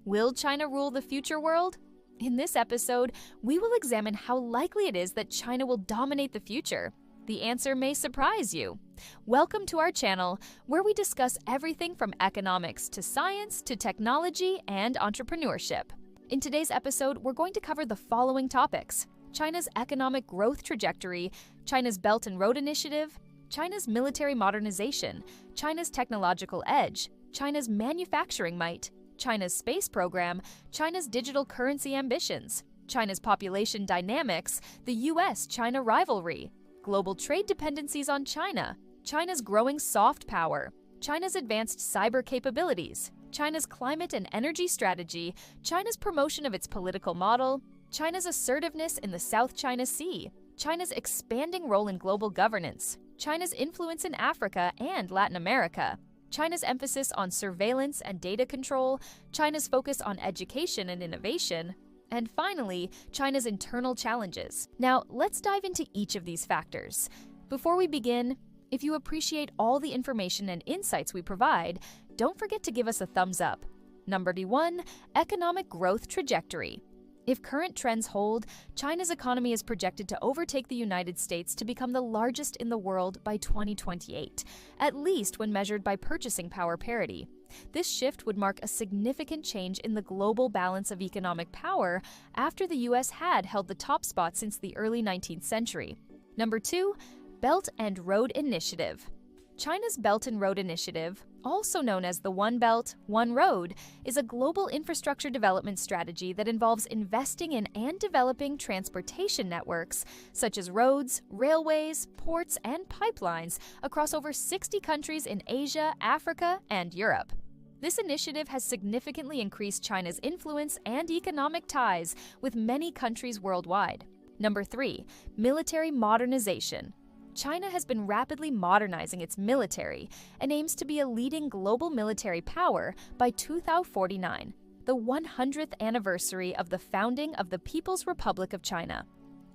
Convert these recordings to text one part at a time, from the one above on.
Will China rule the future world? In this episode, we will examine how likely it is that China will dominate the future. The answer may surprise you. Welcome to our channel, where we discuss everything from economics to science to technology and entrepreneurship. In today's episode, we're going to cover the following topics: China's economic growth trajectory, China's Belt and Road Initiative, China's military modernization, China's technological edge, China's manufacturing might, China's space program, China's digital currency ambitions, China's population dynamics, the US-China rivalry, global trade dependencies on China, China's growing soft power, China's advanced cyber capabilities, China's climate and energy strategy, China's promotion of its political model, China's assertiveness in the South China Sea, China's expanding role in global governance, China's influence in Africa and Latin America, China's emphasis on surveillance and data control, China's focus on education and innovation, and finally, China's internal challenges. Now, let's dive into each of these factors. Before we begin, if you appreciate all the information and insights we provide, don't forget to give us a thumbs up. Number 1, economic growth trajectory. If current trends hold, China's economy is projected to overtake the United States to become the largest in the world by 2028, at least when measured by purchasing power parity. This shift would mark a significant change in the global balance of economic power after the US had held the top spot since the early 19th century. Number 2, Belt and Road Initiative. China's Belt and Road Initiative, also known as the One Belt, One Road, is a global infrastructure development strategy that involves investing in and developing transportation networks such as roads, railways, ports, and pipelines across over 60 countries in Asia, Africa, and Europe. This initiative has significantly increased China's influence and economic ties with many countries worldwide. Number 3, military modernization. China has been rapidly modernizing its military and aims to be a leading global military power by 2049, the 100th anniversary of the founding of the People's Republic of China.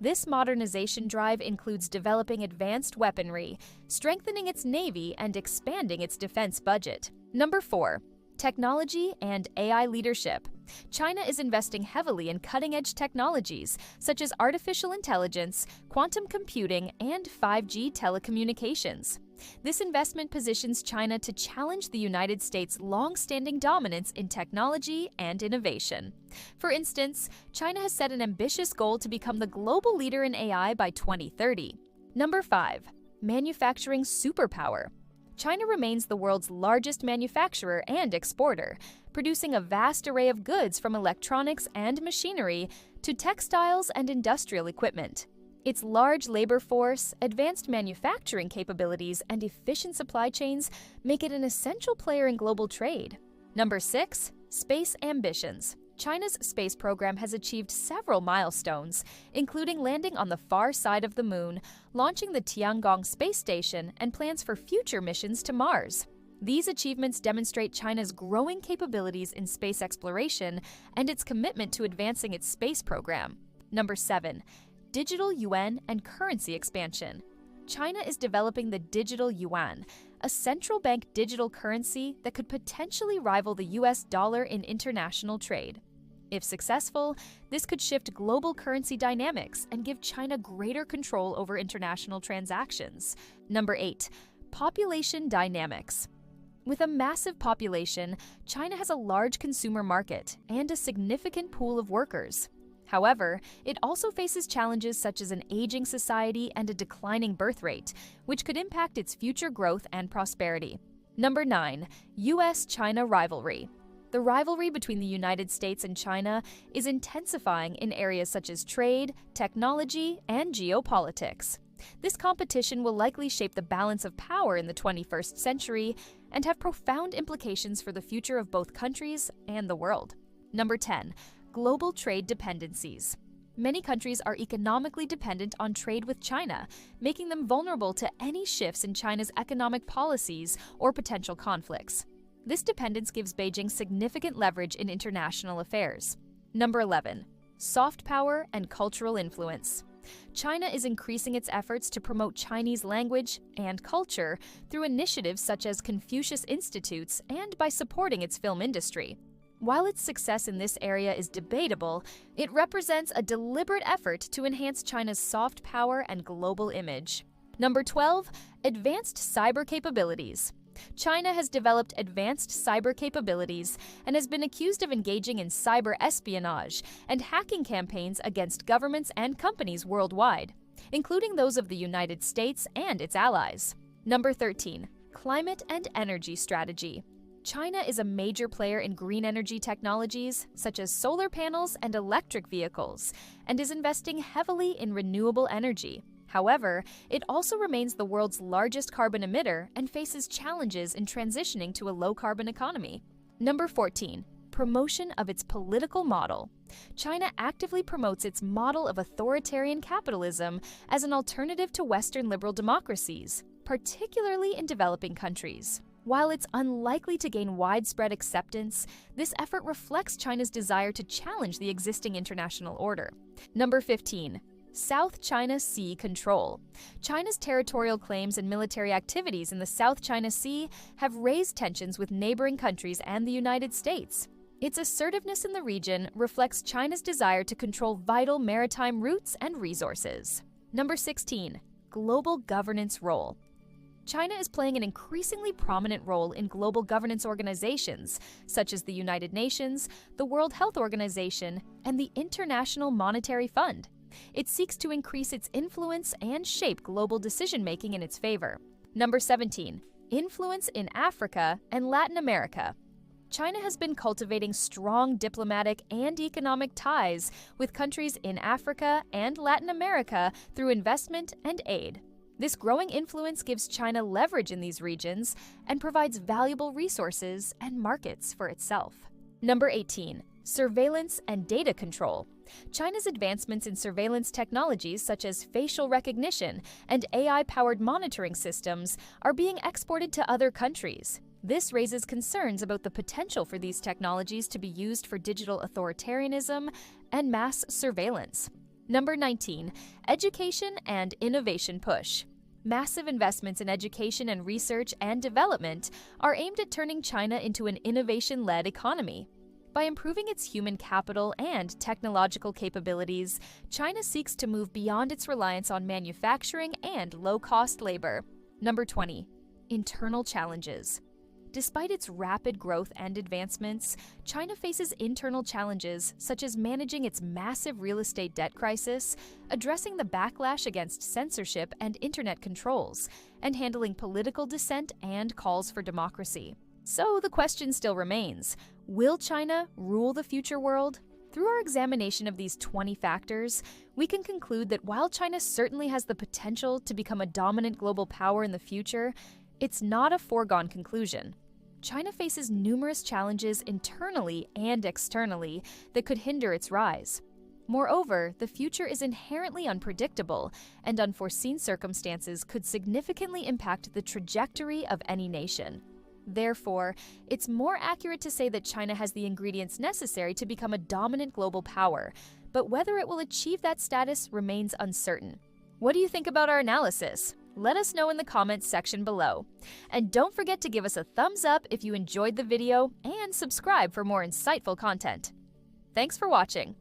This modernization drive includes developing advanced weaponry, strengthening its navy, and expanding its defense budget. Number 4, technology and AI leadership. China is investing heavily in cutting-edge technologies such as artificial intelligence, quantum computing, and 5G telecommunications. This investment positions China to challenge the United States' long-standing dominance in technology and innovation. For instance, China has set an ambitious goal to become the global leader in AI by 2030. Number 5, manufacturing superpower. China remains the world's largest manufacturer and exporter, producing a vast array of goods from electronics and machinery to textiles and industrial equipment. Its large labor force, advanced manufacturing capabilities, and efficient supply chains make it an essential player in global trade. Number 6, space ambitions. China's space program has achieved several milestones, including landing on the far side of the moon, launching the Tiangong space station, and plans for future missions to Mars. These achievements demonstrate China's growing capabilities in space exploration and its commitment to advancing its space program. Number 7, digital yuan and currency expansion. China is developing the digital yuan, a central bank digital currency that could potentially rival the US dollar in international trade. If successful, this could shift global currency dynamics and give China greater control over international transactions. Number 8, population dynamics. With a massive population, China has a large consumer market and a significant pool of workers. However, it also faces challenges such as an aging society and a declining birth rate, which could impact its future growth and prosperity. Number 9, US-China rivalry. The rivalry between the United States and China is intensifying in areas such as trade, technology, and geopolitics. This competition will likely shape the balance of power in the 21st century and have profound implications for the future of both countries and the world. Number 10, global trade dependencies. Many countries are economically dependent on trade with China, making them vulnerable to any shifts in China's economic policies or potential conflicts. This dependence gives Beijing significant leverage in international affairs. Number 11, soft power and cultural influence. China is increasing its efforts to promote Chinese language and culture through initiatives such as Confucius Institutes and by supporting its film industry. While its success in this area is debatable, it represents a deliberate effort to enhance China's soft power and global image. Number 12, advanced cyber capabilities. China has developed advanced cyber capabilities and has been accused of engaging in cyber espionage and hacking campaigns against governments and companies worldwide, including those of the United States and its allies. Number 13, climate and energy strategy. China is a major player in green energy technologies, such as solar panels and electric vehicles, and is investing heavily in renewable energy. However, it also remains the world's largest carbon emitter and faces challenges in transitioning to a low-carbon economy. Number 14, promotion of its political model. China actively promotes its model of authoritarian capitalism as an alternative to Western liberal democracies, particularly in developing countries. While it's unlikely to gain widespread acceptance, this effort reflects China's desire to challenge the existing international order. Number 15, South China Sea control. China's territorial claims and military activities in the South China Sea have raised tensions with neighboring countries and the United States. Its assertiveness in the region reflects China's desire to control vital maritime routes and resources. Number 16, global governance role. China is playing an increasingly prominent role in global governance organizations, such as the United Nations, the World Health Organization, and the International Monetary Fund. It seeks to increase its influence and shape global decision-making in its favor. Number 17, influence in Africa and Latin America. China has been cultivating strong diplomatic and economic ties with countries in Africa and Latin America through investment and aid. This growing influence gives China leverage in these regions and provides valuable resources and markets for itself. Number 18, surveillance and data control. China's advancements in surveillance technologies such as facial recognition and AI-powered monitoring systems are being exported to other countries. This raises concerns about the potential for these technologies to be used for digital authoritarianism and mass surveillance. Number 19, education and innovation push. Massive investments in education and research and development are aimed at turning China into an innovation-led economy. By improving its human capital and technological capabilities, China seeks to move beyond its reliance on manufacturing and low-cost labor. Number 20, internal challenges. Despite its rapid growth and advancements, China faces internal challenges such as managing its massive real estate debt crisis, addressing the backlash against censorship and internet controls, and handling political dissent and calls for democracy. So the question still remains, will China rule the future world? Through our examination of these 20 factors, we can conclude that while China certainly has the potential to become a dominant global power in the future, it's not a foregone conclusion. China faces numerous challenges internally and externally that could hinder its rise. Moreover, the future is inherently unpredictable, and unforeseen circumstances could significantly impact the trajectory of any nation. Therefore, it's more accurate to say that China has the ingredients necessary to become a dominant global power, but whether it will achieve that status remains uncertain. What do you think about our analysis? Let us know in the comments section below. And don't forget to give us a thumbs up if you enjoyed the video and subscribe for more insightful content. Thanks for watching.